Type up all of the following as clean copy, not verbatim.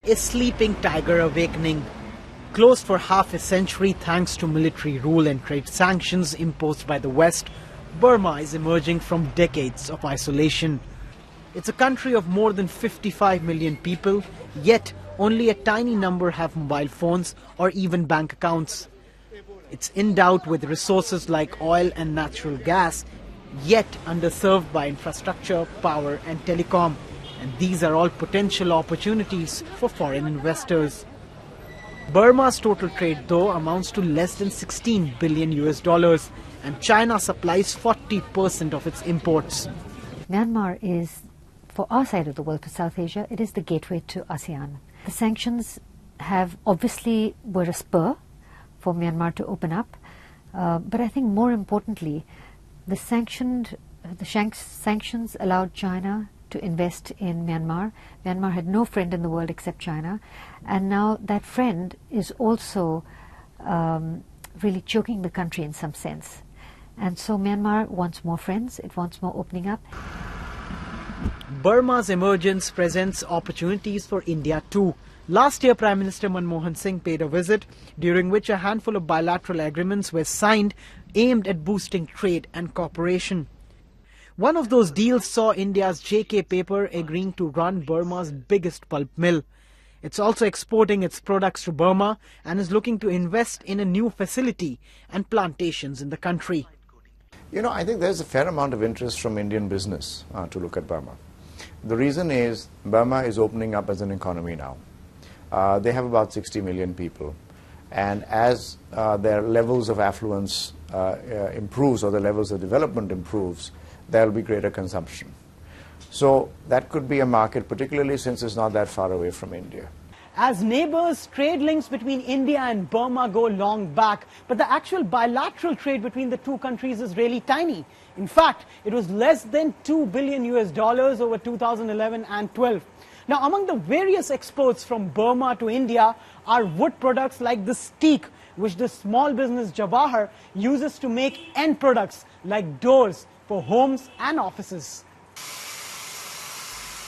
A sleeping tiger awakening. Closed for half a century thanks to military rule and trade sanctions imposed by the West, Burma is emerging from decades of isolation. It's a country of more than 55 million people, yet only a tiny number have mobile phones or even bank accounts. It's endowed with resources like oil and natural gas, yet underserved by infrastructure, power and telecom. And these are all potential opportunities for foreign investors. Burma's total trade, though, amounts to less than $16 billion, and China supplies 40% of its imports. Myanmar is, for our side of the world, to South Asia, it is the gateway to ASEAN. The sanctions have obviously were a spur for Myanmar to open up, but I think more importantly, the sanctions allowed China to invest in Myanmar. Myanmar had no friend in the world except China, and now that friend is also really choking the country in some sense. And so Myanmar wants more friends, it wants more opening up. Burma's emergence presents opportunities for India too. Last year, Prime Minister Manmohan Singh paid a visit, during which a handful of bilateral agreements were signed aimed at boosting trade and cooperation. One of those deals saw India's JK Paper agreeing to run Burma's biggest pulp mill. It's also exporting its products to Burma and is looking to invest in a new facility and plantations in the country. You know, I think there's a fair amount of interest from Indian business to look at Burma. The reason is Burma is opening up as an economy now. They have about 60 million people, and as their levels of affluence improves, or the levels of development improves, there will be greater consumption. So that could be a market, particularly since it's not that far away from India. As neighbors, trade links between India and Burma go long back, but the actual bilateral trade between the two countries is really tiny. In fact, it was less than $2 billion over 2011 and 12. Now, among the various exports from Burma to India are wood products like this teak, which the small business Jawahar uses to make end products like doors for homes and offices.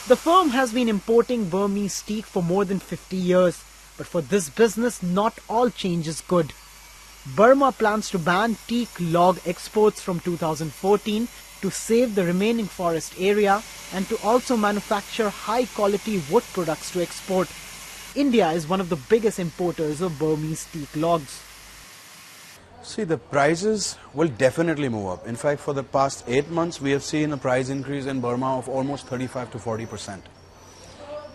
The firm has been importing Burmese teak for more than 50 years, but for this business, not all change is good. Burma plans to ban teak log exports from 2014 to save the remaining forest area and to also manufacture high-quality wood products to export. India is one of the biggest importers of Burmese teak logs. See, the prices will definitely move up. In fact, for the past 8 months, we have seen a price increase in Burma of almost 35 to 40%.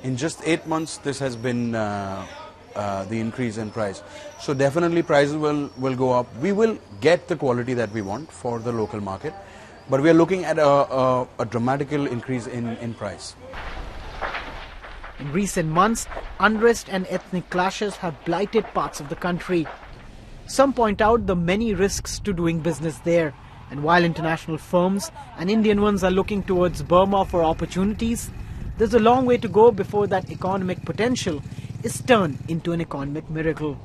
In just 8 months, this has been the increase in price. So definitely prices will go up. We will get the quality that we want for the local market, but we are looking at a dramatical increase in price. In recent months, unrest and ethnic clashes have blighted parts of the country. Some point out the many risks to doing business there, and while international firms and Indian ones are looking towards Burma for opportunities, there's a long way to go before that economic potential is turned into an economic miracle.